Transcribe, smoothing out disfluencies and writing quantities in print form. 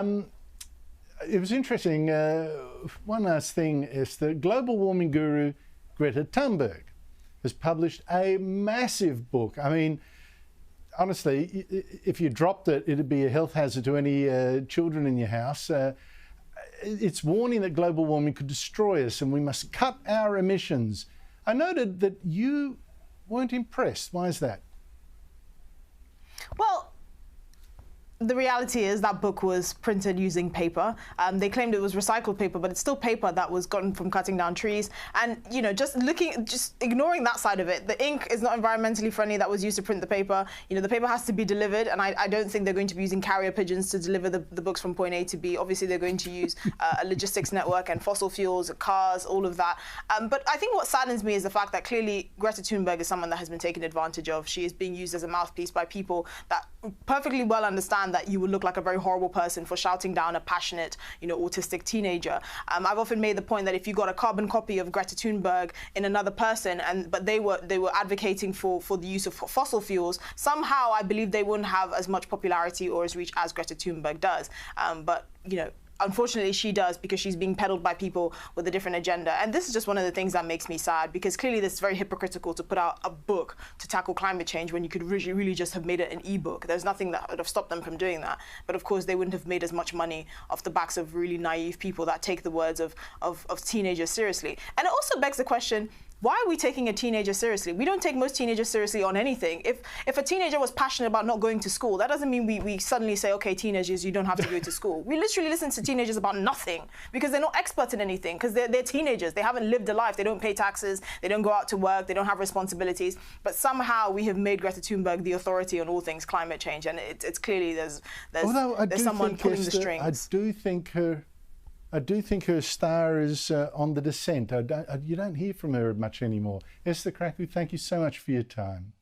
It was interesting. One last thing is the global warming guru Greta Thunberg has published a massive book. I mean, honestly, if you dropped it, it'd be a health hazard to any children in your house. It's warning that global warming could destroy us and we must cut our emissions. I noted that you weren't impressed. Why is that? Well, the reality is that book was printed using paper. They claimed it was recycled paper, but it's still paper that was gotten from cutting down trees. And, you know, just ignoring that side of it, the ink is not environmentally friendly that was used to print the paper. You know, the paper has to be delivered, and I don't think they're going to be using carrier pigeons to deliver the books from point A to B. Obviously, they're going to use a logistics network and fossil fuels, cars, all of that. But I think what saddens me is the fact that clearly Greta Thunberg is someone that has been taken advantage of. She is being used as a mouthpiece by people that perfectly well understand that you would look like a very horrible person for shouting down a passionate, you know, autistic teenager. I've often made the point that if you got a carbon copy of Greta Thunberg in another person, but they were advocating for the use of fossil fuels, somehow I believe they wouldn't have as much popularity or as reach as Greta Thunberg does. But you know, unfortunately, she does, because she's being peddled by people with a different agenda. And this is just one of the things that makes me sad, because clearly this is very hypocritical to put out a book to tackle climate change when you could really just have made it an e-book. There's nothing that would have stopped them from doing that. But of course, they wouldn't have made as much money off the backs of really naive people that take the words of teenagers seriously. And it also begs the question, why are we taking a teenager seriously? We don't take most teenagers seriously on anything. If a teenager was passionate about not going to school, that doesn't mean we suddenly say, okay, teenagers, you don't have to go to school. We literally listen to teenagers about nothing, because they're not experts in anything, because they're teenagers. They haven't lived a life. They don't pay taxes. They don't go out to work. They don't have responsibilities. But somehow we have made Greta Thunberg the authority on all things climate change. And it's clearly there's someone pulling the strings. I do think her star is on the descent. You don't hear from her much anymore. Esther Krakue, thank you so much for your time.